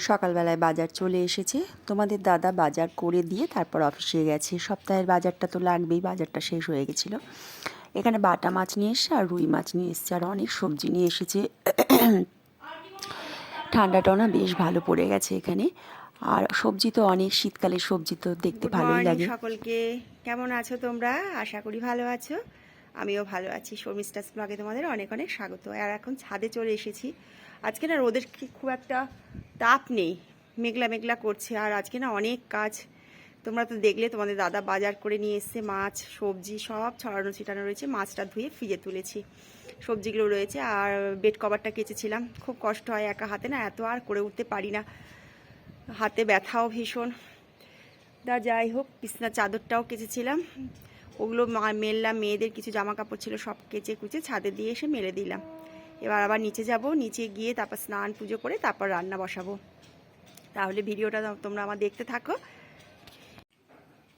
সকালবেলায় বাজার চলে এসেছে। তোমাদের দাদা বাজার করে দিয়ে তারপর অফিসে গেছে। সপ্তাহের বাজারটা তো লাগবেই, বাজারটা শেষ হয়ে গেছিলো। এখানে বাটা মাছ নিয়ে এসছে আর রুই মাছ নিয়ে এসছে আর অনেক সবজি নিয়ে এসেছে। ঠান্ডাটাও না বেশ ভালো পড়ে গেছে এখানে। আর সবজি তো অনেক, শীতকালের সবজি তো দেখতে ভালোই লাগে। সকলকে, কেমন আছো তোমরা? আশা করি ভালো আছো। আমিও ভালো আছি। শর্মিষ্ঠাস ব্লগে তোমাদের অনেক অনেক স্বাগত। আর এখন ছাদে চলে এসেছি। আজকে না রোদের খুব একটা তাপ নেই, মেঘলা মেঘলা করছে। আর আজকে না অনেক কাজ, তোমরা তো দেখলে তোমাদের দাদা বাজার করে নিয়ে এসছে। মাছ সবজি সব ছড়ানো ছিটানো রয়েছে। মাছটা ধুয়ে ফ্রিজে তুলেছি, সবজিগুলো রয়েছে। আর বেড কভারটা কেচেছিলাম। খুব কষ্ট হয় একা হাতে, না এত আর করে উঠতে পারি না, হাতে ব্যথাও ভীষণ। যাই হোক, বিছনার চাদরটাও কেচেছিলাম, ওগুলো মেললাম। মেয়েদের কিছু জামা কাপড় ছিল, সব কেচে কুচে ছাদে দিয়ে এসে মেলে দিলাম। এবার আবার নিচে যাব, নিচে গিয়ে তারপর স্নান পুজো করে তারপর রান্না বসাবো। তাহলে ভিডিওটা তোমরা আমার দেখতে থাকো।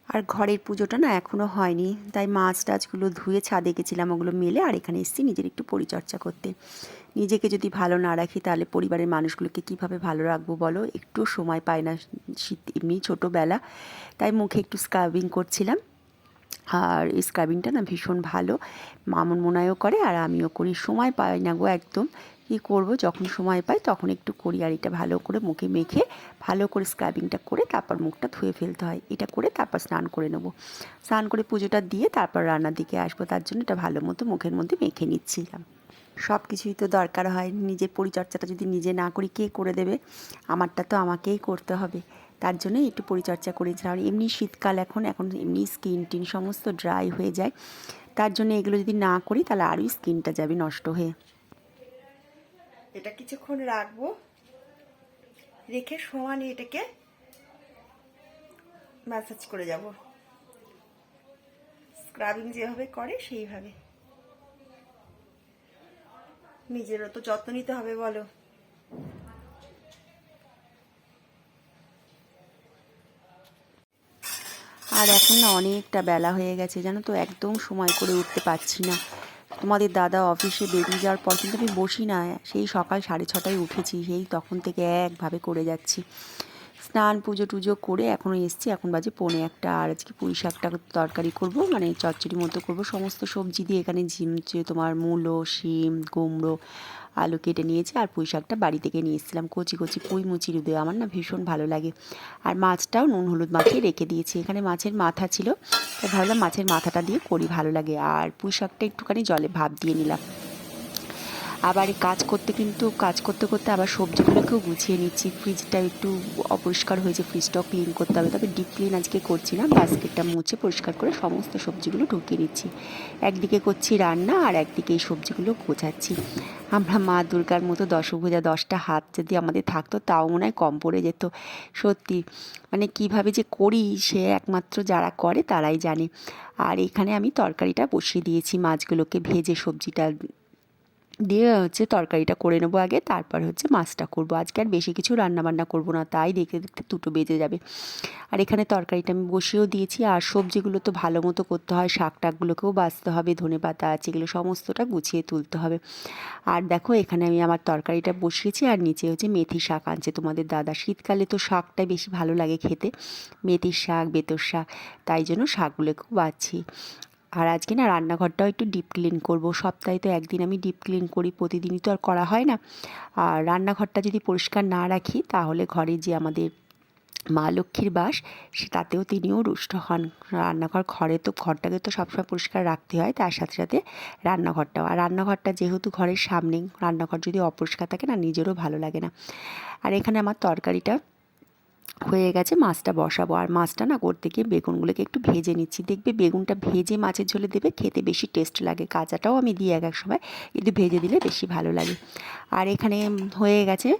আর ঘরের পুজোটা না এখনও হয়নি, তাই মাছ টাছগুলো ধুয়ে ছাদে গেছিলাম, ওগুলো মেলে আর এখানে এসেছি নিজের একটু পরিচর্যা করতে। নিজেকে যদি ভালো না রাখি তাহলে পরিবারের মানুষগুলোকে কিভাবে ভালো রাখবো বলো? একটু সময় পাই না, শীত এমনি ছোটোবেলা, তাই মুখে একটু স্ক্রাবিং করছিলাম। আর এই স্ক্রাবিংটা না ভীষণ ভালো, মামুন মোনায়ও করে আর আমিও করি। সময় পাই না গো একদম, কী করবো, যখন সময় পাই তখন একটু করি। আর এটা ভালো করে মুখে মেখে ভালো করে স্ক্রাবিংটা করে তারপর মুখটা ধুয়ে ফেলতে হয়। এটা করে তারপর স্নান করে নেবো। স্নান করে পুজোটা দিয়ে তারপর রান্নার দিকে আসবো, তার জন্য এটা ভালো মতো মুখের মধ্যে মেখে নিচ্ছিলাম। সব কিছুই তো দরকার হয়, নিজের পরিচর্যাটা যদি নিজে না করি কে করে দেবে? আমারটা তো আমাকেই করতে হবে। তার জন্য একটু পরিচর্যা করেছিলাম। আর এমনি শীতকাল, এখন এমনি স্কিন টিন সমস্ত ড্রাই হয়ে যায়, তার জন্য এগুলো যদি না করি তাহলে আরোই স্কিনটা যাবে নষ্ট হয়ে। এটা কিছুক্ষণ রাখবো, রেখে সমানে এটাকে ম্যাসাজ করে যাব। স্ক্রাবিং যেভাবে করে সেইভাবে। নিজেরও তো যত্ন নিতে হবে বলো। আর এখন না অনেকটা বেলা হয়ে গেছে জানো তো, একদম সময় করে উঠতে পারছি না। তোমাদের দাদা অফিসে বেরিয়ে যাওয়ার পর কিন্তু আমি বসি না, সেই সকাল 6:30টায় উঠেছি, সেই তখন থেকে একভাবে করে যাচ্ছি। স্নান পুজো টুজো করে এখনও এসছি, এখন বাজে 1:45। আর আজকে পুঁই শাকটা তরকারি করব, মানে চচ্চড়ি মতো করব সমস্ত সবজি দিয়ে। এখানে ঝিমচে তোমার মূলো, শিম, কুমড়ো, আলু কেটে নিয়েছি। আর পুঁই শাকটা বাড়ি থেকে নিয়ে এসেছিলাম, কচি কচি পুঁই মুচির দিয়ে, আমার না ভীষণ ভালো লাগে। আর মাছটাও নুন হলুদ মাখিয়ে রেখে দিয়েছি। এখানে মাছের মাথা ছিল, তাই ভাবলাম মাছের মাথাটা দিয়ে করি, ভালো লাগে। আর পুঁই শাকটা একটুখানি জলে ভাপ দিয়ে নিলাম। আবার কাজ করতে করতে আবার সবজিগুলোকেও গুছিয়ে নিচ্ছি। ফ্রিজটা একটু অপরিষ্কার হয়েছে, ফ্রিজটাও ক্লিন করতে হবে। তবে ডিপ ক্লিন আজকে করছি না, বাস্কেটটা মুছে পরিষ্কার করে সমস্ত সবজিগুলো ঢুকিয়ে নিচ্ছি। একদিকে করছি রান্না আর একদিকে এই সবজিগুলো গোছাচ্ছি। আমরা মা দুর্গার মতো দশভুজা, 10টা হাত যদি আমাদের থাকতো তাও মনে হয় কম পড়ে যেত। সত্যি, মানে কিভাবে যে করি সে একমাত্র যারা করে তারাই জানে। আর এখানে আমি তরকারিটা বসিয়ে দিয়েছি, মাছগুলোকে ভেজে সবজিটা দিয়ে তরকারিটা করে নেবো আগে, তারপর মাছটা করবো। আজকে আর বেশি কিছু রান্নাবান্না করবো না, তাই দেখতে দেখতে 2টো বেজে যাবে। আর এখানে তরকারিটা আমি বসিয়েও দিয়েছি। আর সবজিগুলো তো ভালো মতো করতে হয়, শাক টাকগুলোকেও বাছতে হবে, ধনেপাতা আছে, এগুলো সমস্তটা গুছিয়ে তুলতে হবে। আর দেখো এখানে আমি আমার তরকারিটা বসিয়েছি, আর নিচে মেথি শাক আনছে তোমাদের দাদা। শীতকালে তো শাকটাই বেশি ভালো লাগে খেতে, মেথির শাক, বেতর শাক, তাই জন্য শাকগুলোকেও বাছছি। আর আজকে না রান্নাঘরটাও একটু ডিপ ক্লিন করব। সপ্তাহে তো একদিন আমি ডিপ ক্লিন করি, প্রতিদিনই তো আর করা হয় না। আর রান্নাঘরটা যদি পরিষ্কার না রাখি তাহলে ঘরে যে আমাদের মা লক্ষ্মীর বাস, তাতেও তিনিও রুষ্ট হন। ঘরটাকে তো সবসময় পরিষ্কার রাখতে হয়, তার সাথে সাথে রান্নাঘরটাও। আর রান্নাঘরটা যেহেতু ঘরের সামনে, রান্নাঘর যদি অপরিষ্কার থাকে না, নিজেরও ভালো লাগে না। আর এখানে আমার তরকারিটা হয়ে গেছে, মাছটা বসাবো। আর মাছটা না করতে গিয়ে বেগুনগুলোকে একটু ভেজে নিচ্ছি। দেখবে বেগুনটা ভেজে মাছের ঝোলে দেবে, খেতে বেশি টেস্ট লাগে। কাঁচাটাও আমি দিই এক এক সময়, কিন্তু ভেজে দিলে বেশি ভালো লাগে। আর এখানে হয়ে গেছে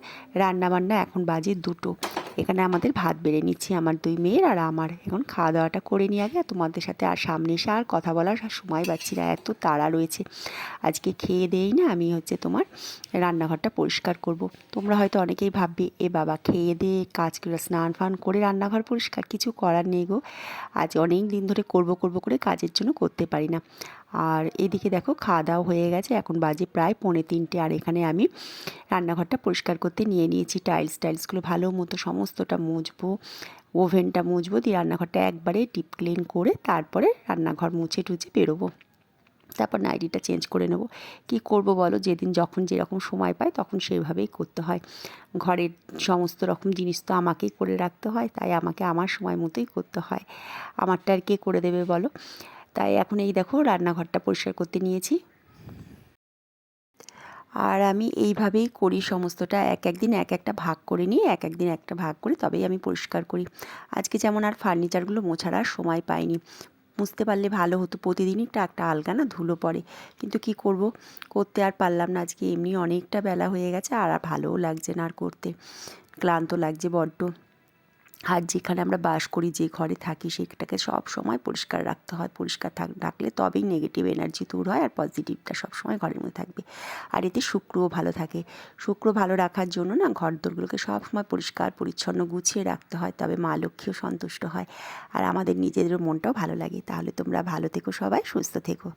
রান্নাবান্না, এখন বাজে 2টো। এখানে আমাদের ভাত বেড়ে নিচ্ছি, আমার 2 মেয়ের আর আমার। এখন খাওয়া দাওয়াটা করে নিয়ে আগে তোমাদের সাথে আর সামনে এসে আর কথা বলার সময় পাচ্ছি না, এত তাড়া রয়েছে। আজকে খেয়ে দেই না আমি তোমার রান্নাঘরটা পরিষ্কার করব। তোমরা হয়তো অনেকেই ভাববে, এ বাবা খেয়ে দিয়ে কাজ করে স্নান ফান করে রান্নাঘর পরিষ্কার, কিছু করার নেই গো। আজ অনেক দিন ধরে করব করে কাজের জন্য করতে পারি না। আর এদিকে দেখো খাওয়া দাওয়া হয়ে গেছে, এখন বাজে প্রায় 2:45, আর এখানে আমি রান্নাঘরটা পরিষ্কার করতে নিয়ে নিয়েছি। টাইলসগুলো ভালো মতো সমস্তটা মুছবো, ওভেনটা মুছবো, দিয়ে রান্নাঘরটা একবারে ডিপ ক্লিন করে তারপরে রান্নাঘর মুছে টুছে বেরোবো। তারপর নাইটিটা চেঞ্জ করে নেব। কি করব বলো, যেদিন যখন যেরকম সময় পাই তখন সেইভাবেই করতে হয়। ঘরের সমস্ত রকম জিনিস তো আমাকেই করে রাখতে হয়, তাই আমাকে আমার সময় মতোই করতে হয়। আমারটা আর কে করে দেবে বলো। তাই এখন এই দেখো রান্নাঘরটা পরিষ্কার করতে নিয়েছি। আর আমি এইভাবেই করি সমস্তটা, একদিন এক একটা ভাগ করে নিই, একদিন একটা ভাগ করি, তবেই আমি পরিষ্কার করি। আজকে যেমন আর ফার্নিচারগুলো মোছার আর সময় পাইনি, মুছতে পারলে ভালো হতো, প্রতিদিনই একটা আলগা না ধুলো পড়ে, কিন্তু কি করব, করতে আর পারলাম না। আজকে এমনি অনেকটা বেলা হয়ে গেছে, আর ভালোও লাগছে না আর করতে, ক্লান্ত লাগছে বড্ড। আর যেখানে আমরা বাস করি, যে ঘরে থাকি, সেটাকে সব সময় পরিষ্কার রাখতে হয়। পরিষ্কার রাখলে তবেই নেগেটিভ এনার্জি দূর হয়, আর পজিটিভটা সবসময় ঘরের মধ্যে থাকবে। আর এতে শুক্রও ভালো থাকে। শুক্র ভালো রাখার জন্য না ঘর দোরগুলোকে সবসময় পরিষ্কার পরিচ্ছন্ন গুছিয়ে রাখতে হয়, তবে মা লক্ষ্মীও সন্তুষ্ট হয়, আর আমাদের নিজেদের মনটাও ভালো লাগে। তাহলে তোমরা ভালো থেকো, সবাই সুস্থ থেকো।